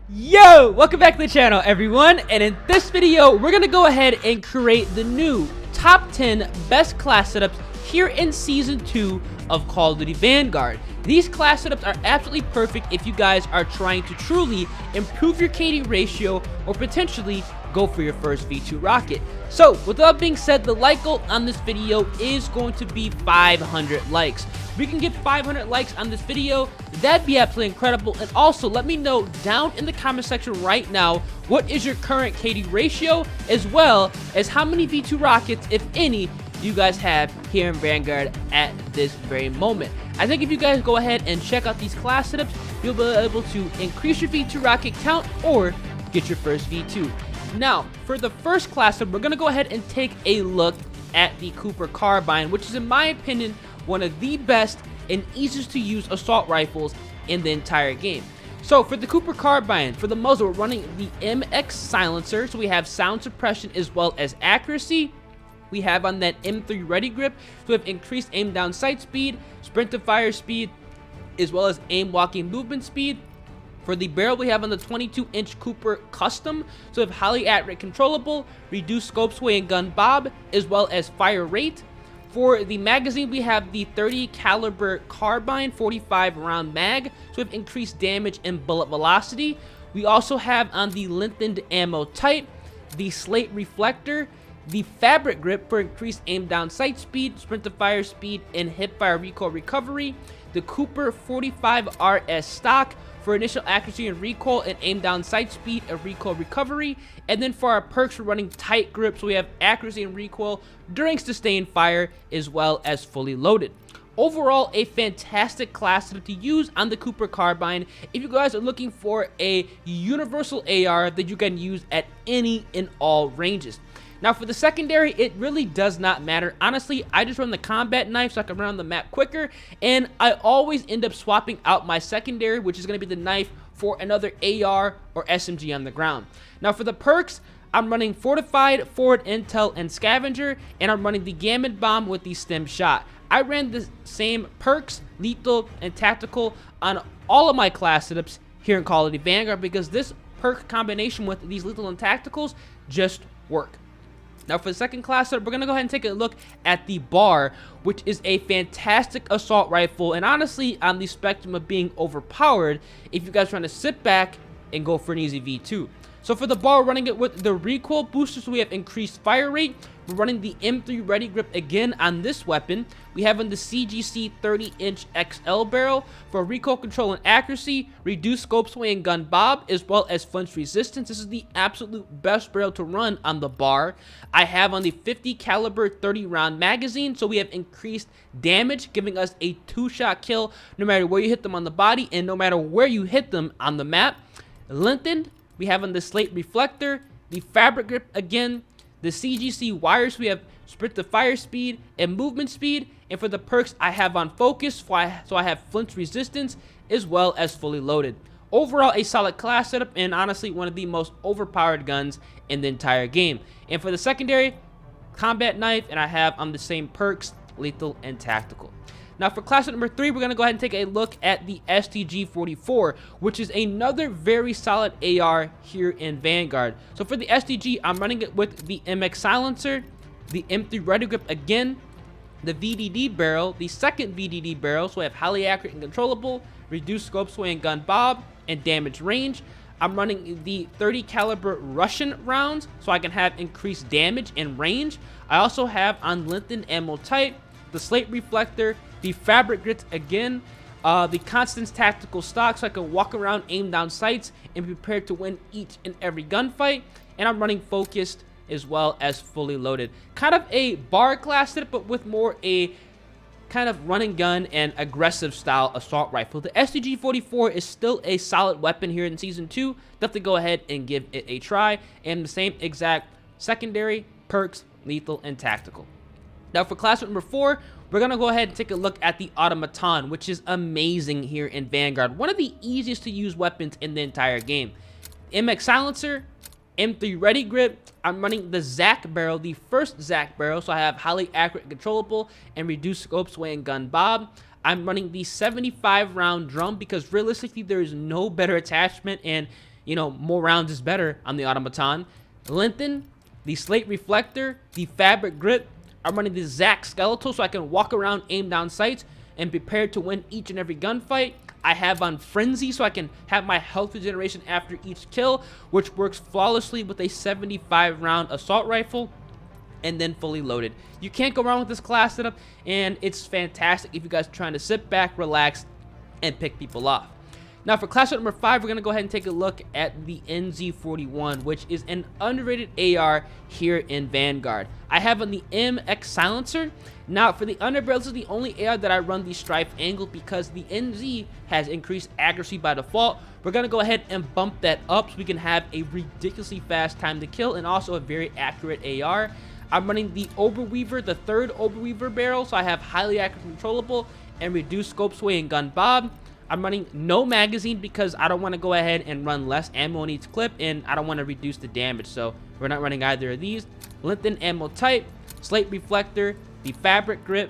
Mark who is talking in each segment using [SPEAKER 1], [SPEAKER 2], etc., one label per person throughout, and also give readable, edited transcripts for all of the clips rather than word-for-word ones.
[SPEAKER 1] Yo, welcome back to the channel, everyone, and in this video we're gonna go ahead and create the new top 10 best class setups here in season 2 of Call of Duty Vanguard. These class setups are absolutely perfect if you guys are trying to truly improve your KD ratio or potentially go for your first V2 rocket. So with that being said, the like goal on this video is going to be 500 likes. If we can get 500 likes on this video, that'd be absolutely incredible. And also let me know down in the comment section right now, what is your current KD ratio, as well as how many V2 rockets, if any, you guys have here in Vanguard at this very moment. I think if you guys go ahead and check out these class setups, you'll be able to increase your V2 rocket count or get your first V2. Now, for the first class setup, we're going to go ahead and take a look at the Cooper Carbine, which is, in my opinion, one of the best and easiest to use assault rifles in the entire game. So for the Cooper Carbine, for the muzzle, we're running the MX silencer, so we have sound suppression as well as accuracy. We have on that M3 ready grip, so we have increased aim down sight speed, sprint to fire speed, as well as aim walking movement speed. For the barrel, we have on the 22-inch Cooper Custom, so we have highly accurate controllable, reduced scope sway and gun bob, as well as fire rate. For the magazine, we have the 30 caliber Carbine 45 round mag, so we have increased damage and bullet velocity. We also have on the lengthened ammo type, the slate reflector, the fabric grip for increased aim down sight speed, sprint to fire speed, and hip fire recoil recovery. The Cooper 45 RS stock for initial accuracy and recoil and aim down sight speed and recoil recovery. And then for our perks, we're running tight grip, so we have accuracy and recoil during sustained fire as well as fully loaded. Overall, a fantastic class setup to use on the Cooper Carbine if you guys are looking for a universal AR that you can use at any and all ranges. Now for the secondary, it really does not matter. Honestly, I just run the combat knife so I can run on the map quicker, and I always end up swapping out my secondary, which is going to be the knife, for another AR or SMG on the ground. Now for the perks, I'm running Fortified, Forward Intel, and Scavenger, and I'm running the Gamut Bomb with the Stem Shot. I ran the same perks, lethal, and tactical on all of my class setups here in Call of Duty Vanguard because this perk combination with these lethal and tacticals just work. Now for the second class setup, we're going to go ahead and take a look at the BAR, which is a fantastic assault rifle, and honestly on the spectrum of being overpowered if you guys are trying to sit back and go for an easy V2. So for the BAR, we're running it with the recoil booster, so we have increased fire rate. We're running the M3 ready grip again on this weapon. We have on the CGC 30-inch XL barrel for recoil control and accuracy, reduced scope sway and gun bob, as well as flinch resistance. This is the absolute best barrel to run on the BAR. I have on the 50 caliber 30 round magazine, so we have increased damage, giving us a 2-shot kill no matter where you hit them on the body and no matter where you hit them on the map. Lengthened, we have on the slate reflector, the fabric grip again, the CGC wires, we have sprint to fire speed and movement speed. And for the perks, I have on focus, so I have flinch resistance as well as fully loaded. Overall, a solid class setup and honestly one of the most overpowered guns in the entire game. And for the secondary, combat knife, and I have on the same perks, lethal and tactical. Now for class number 3, we're going to go ahead and take a look at the STG-44, which is another very solid AR here in Vanguard. So for the STG, I'm running it with the MX silencer, the M3 ready grip again, the VDD barrel, the second VDD barrel, so I have highly accurate and controllable, reduced scope sway and gun bob, and damage range. I'm running the 30 caliber Russian rounds, so I can have increased damage and range. I also have on lengthened ammo type, the slate reflector, the fabric grits again, the Constance tactical stock, so I can walk around, aim down sights, and be prepared to win each and every gunfight. And I'm running focused as well as fully loaded. Kind of a BAR class setup, but with more a kind of run and gun and aggressive style assault rifle. The STG-44 is still a solid weapon here in Season 2. Definitely go ahead and give it a try. And the same exact secondary, perks, lethal, and tactical. Now for class number 4, we're going to go ahead and take a look at the Automata, which is amazing here in Vanguard. One of the easiest to use weapons in the entire game. MX silencer, M3 ready grip. I'm running the ZAC barrel, the first ZAC barrel, so I have highly accurate and controllable and reduced scope sway and gun bob. I'm running the 75 round drum because realistically there is no better attachment, and you know, more rounds is better on the Automaton. Lengthen, the slate reflector, the fabric grip. I'm running the ZAC skeletal so I can walk around, aim down sights, and prepare to win each and every gunfight. I have on Frenzy so I can have my health regeneration after each kill, which works flawlessly with a 75 round assault rifle, and then fully loaded. You can't go wrong with this class setup, and it's fantastic if you guys are trying to sit back, relax, and pick people off. Now for class number 5, we're going to go ahead and take a look at the NZ41, which is an underrated AR here in Vanguard. I have on the MX silencer. Now for the underbarrel, this is the only AR that I run the strife angle because the NZ has increased accuracy by default. We're going to go ahead and bump that up so we can have a ridiculously fast time to kill and also a very accurate AR. I'm running the Overweaver, the third Overweaver barrel, so I have highly accurate controllable and reduced scope sway and gun bob. I'm running no magazine because I don't want to go ahead and run less ammo in each clip, and I don't want to reduce the damage, so we're not running either of these. Lengthen ammo type, slate reflector, the fabric grip,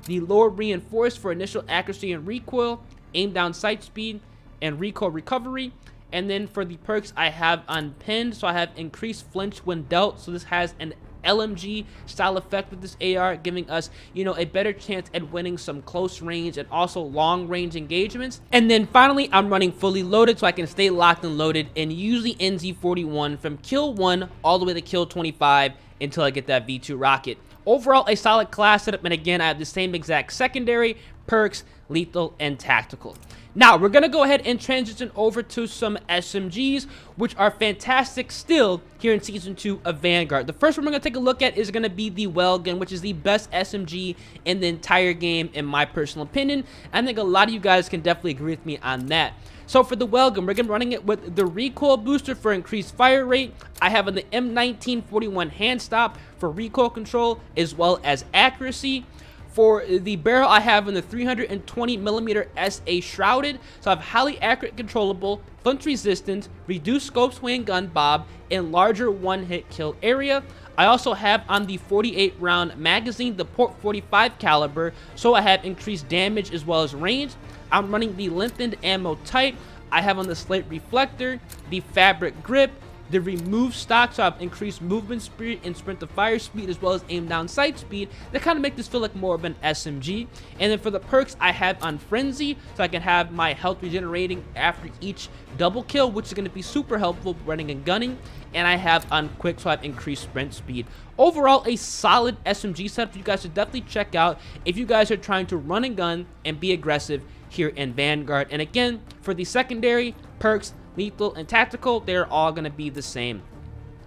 [SPEAKER 1] the lower reinforced for initial accuracy and recoil, aim down sight speed, and recoil recovery. And then for the perks, I have unpinned, so I have increased flinch when dealt, so this has an LMG style effect with this AR, giving us, you know, a better chance at winning some close range and also long range engagements. And then finally, I'm running fully loaded so I can stay locked and loaded and use the NZ41 from kill 1 all the way to kill 25 until I get that V2 rocket. Overall, a solid class setup, and again, I have the same exact secondary, perks, lethal, and tactical. Now, we're going to go ahead and transition over to some SMGs, which are fantastic still here in Season 2 of Vanguard. The first one we're going to take a look at is going to be the WELGAN, which is the best SMG in the entire game, in my personal opinion. I think a lot of you guys can definitely agree with me on that. So for the WELGAN, we're going to be running it with the recoil booster for increased fire rate. I have on the M1941 hand stop for recoil control as well as accuracy. For the barrel, I have in the 320mm SA shrouded, so I have highly accurate controllable, flinch resistant, reduced scope sway and gun bob, and larger one-hit kill area. I also have on the 48 round magazine, the Port 45 caliber, so I have increased damage as well as range. I'm running the lengthened ammo type. I have on the slate reflector, the fabric grip, the remove stock, so I've increased movement speed and sprint to fire speed as well as aim down sight speed. That kind of make this feel like more of an SMG. And then for the perks, I have on Frenzy, so I can have my health regenerating after each double kill, which is going to be super helpful running and gunning. And I have on Quick, so I've increased sprint speed. Overall, a solid SMG setup you guys should definitely check out if you guys are trying to run and gun and be aggressive here in Vanguard. And again, for the secondary, perks, lethal, and tactical, they're all going to be the same.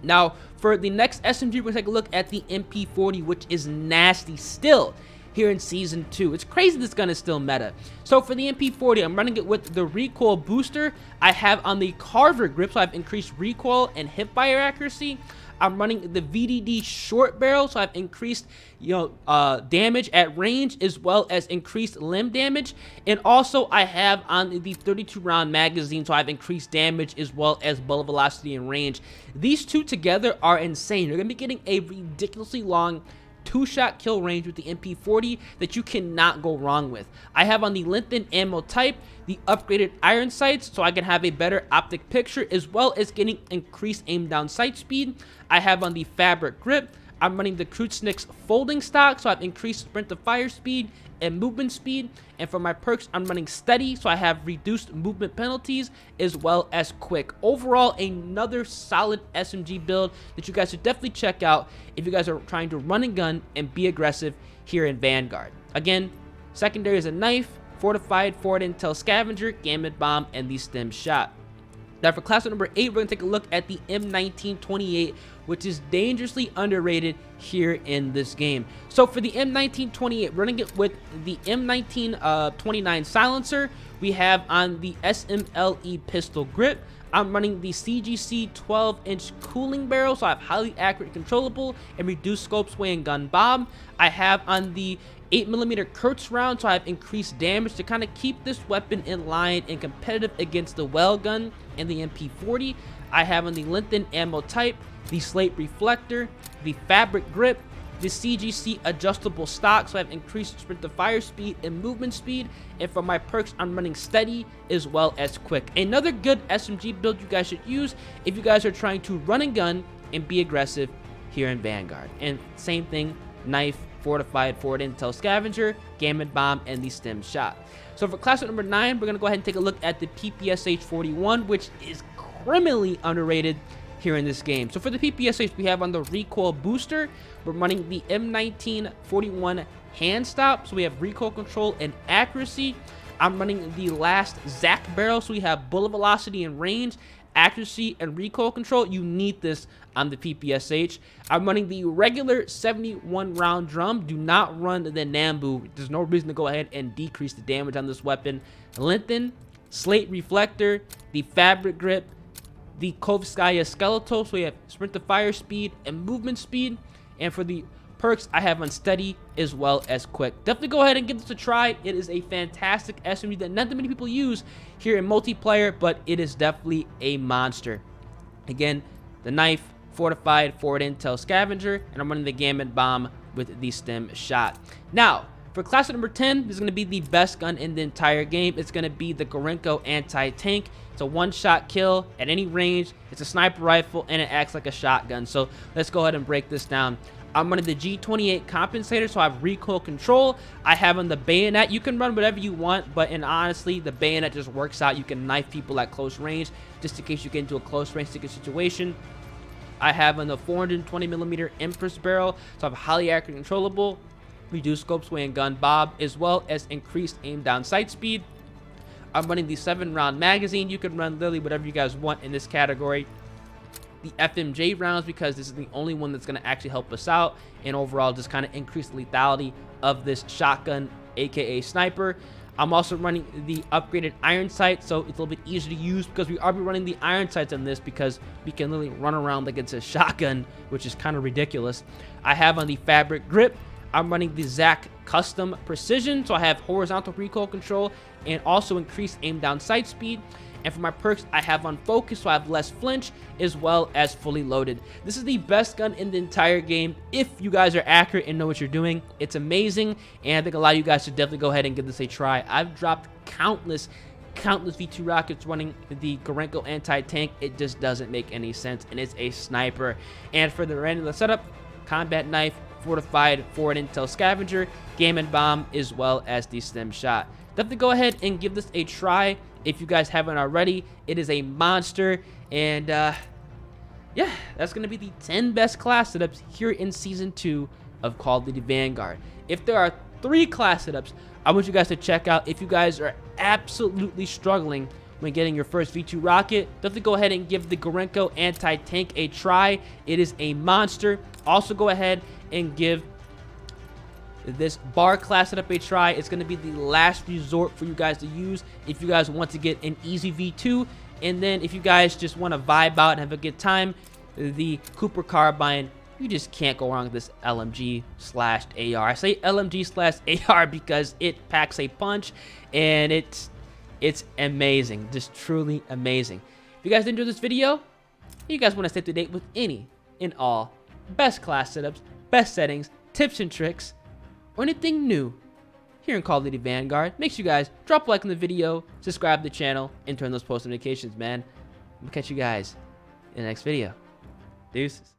[SPEAKER 1] Now, for the next SMG, we're going to take a look at the MP40, which is nasty still here in Season 2. It's crazy this gun is still meta. So for the MP40, I'm running it with the recoil booster. I have on the Carver grip, so I've increased recoil and hipfire accuracy. I'm running the VDD short barrel, so I've increased, damage at range as well as increased limb damage. And also I have on the 32 round magazine, so I've increased damage as well as bullet velocity and range. These two together are insane. You're gonna be getting a ridiculously long 2-shot kill range with the MP40 that you cannot go wrong with. I have on the lengthened ammo type, the upgraded iron sights, so I can have a better optic picture as well as getting increased aim down sight speed. I have on the fabric grip, I'm running the Kreutznick's folding stock, so I've increased sprint to fire speed and movement speed. And for my perks, I'm running steady, so I have reduced movement penalties as well as quick. Overall, another solid SMG build that you guys should definitely check out if you guys are trying to run and gun and be aggressive here in Vanguard. Again, secondary is a knife, fortified forward intel scavenger, gamut bomb, and the stem shot. Now for class number 8, we're going to take a look at the M1928, which is dangerously underrated here in this game. So for the M1928, we're running it with the M1929 silencer. We have on the SMLE pistol grip. I'm running the CGC 12-inch cooling barrel, so I have highly accurate controllable and reduced scope sway and gun bob. I have on the 8mm Kurtz round, so I have increased damage to kind of keep this weapon in line and competitive against the WELGAN and the MP40. I have on the lengthened ammo type, the slate reflector, the fabric grip, the CGC adjustable stock, so I have increased sprint to fire speed and movement speed. And for my perks, I'm running steady as well as quick. Another good SMG build you guys should use if you guys are trying to run and gun and be aggressive here in Vanguard. And same thing, knife, fortified, forward intel scavenger, gamut bomb, and the stem shot. So for class number 9, we're going to go ahead and take a look at the PPSH 41, which is criminally underrated here in this game. So for the PPSH, we have on the recoil booster, we're running the M1941 hand stop, so we have recoil control and accuracy. I'm running the last Zach barrel, so we have bullet velocity and range, accuracy, and recoil control. You need this on the PPSH. I'm running the regular 71 round drum. Do not run the Nambu. There's no reason to go ahead and decrease the damage on this weapon. Lengthen, slate reflector, the fabric grip, the Kovskaya skeletal, so we have sprint to fire speed and movement speed. And for the perks, I have unsteady as well as quick. Definitely go ahead and give this a try. It is a fantastic SMG that not that many people use here in multiplayer, but it is definitely a monster. Again, the knife, fortified, forward intel scavenger, and I'm running the gamut bomb with the stem shot. Now, for class number 10, this is going to be the best gun in the entire game. It's going to be the Karenko anti-tank. It's a one-shot kill at any range. It's a sniper rifle, and it acts like a shotgun. So let's go ahead and break this down. I'm running the G28 compensator, so I have recoil control. I have on the bayonet. You can run whatever you want, but honestly, the bayonet just works out. You can knife people at close range, just in case you get into a close range sticky situation. I have on the 420mm Empress barrel, so I have highly accurate controllable, reduced scope sway and gun bob, as well as increased aim down sight speed. I'm running the 7-round magazine. You can run literally whatever you guys want in this category. The FMJ rounds, because this is the only one that's going to actually help us out and overall just kind of increase the lethality of this shotgun, aka sniper. I'm also running the upgraded iron sight, so it's a little bit easier to use because we are running the iron sights on this because we can literally run around like it's a shotgun, which is kind of ridiculous. I have on the fabric grip. I'm running the Zach custom precision, so I have horizontal recoil control and also increased aim down sight speed. And for my perks, I have on focus, so I have less flinch as well as fully loaded. This is the best gun in the entire game if you guys are accurate and know what you're doing. It's amazing, and I think a lot of you guys should definitely go ahead and give this a try. I've dropped countless V2 rockets running the Karenko anti-tank. It just doesn't make any sense, and it's a sniper. And for the random setup, combat knife, fortified, forward intel scavenger, gamut bomb, as well as the stem shot. Definitely go ahead and give this a try if you guys haven't already. It is a monster, and yeah, that's going to be the 10 best class setups here in Season 2 of Call of Duty Vanguard. If there are 3 class setups I want you guys to check out, if you guys are absolutely struggling when getting your first V2 rocket, definitely go ahead and give the Karenko anti-tank a try. It is a monster. Also go ahead and give this bar class setup a try. It's going to be the last resort for you guys to use if you guys want to get an easy V2. And then if you guys just want to vibe out and have a good time, the Cooper Carbine, you just can't go wrong with this LMG/AR. I say LMG/AR because it packs a punch, and it's amazing, just truly amazing. If you guys enjoyed this video, you guys want to stay up to date with any and all best class setups, best settings, tips and tricks, or anything new here in Call of Duty Vanguard, make sure you guys drop a like on the video, subscribe to the channel, and turn those post notifications, man. I'm gonna catch you guys in the next video. Deuces.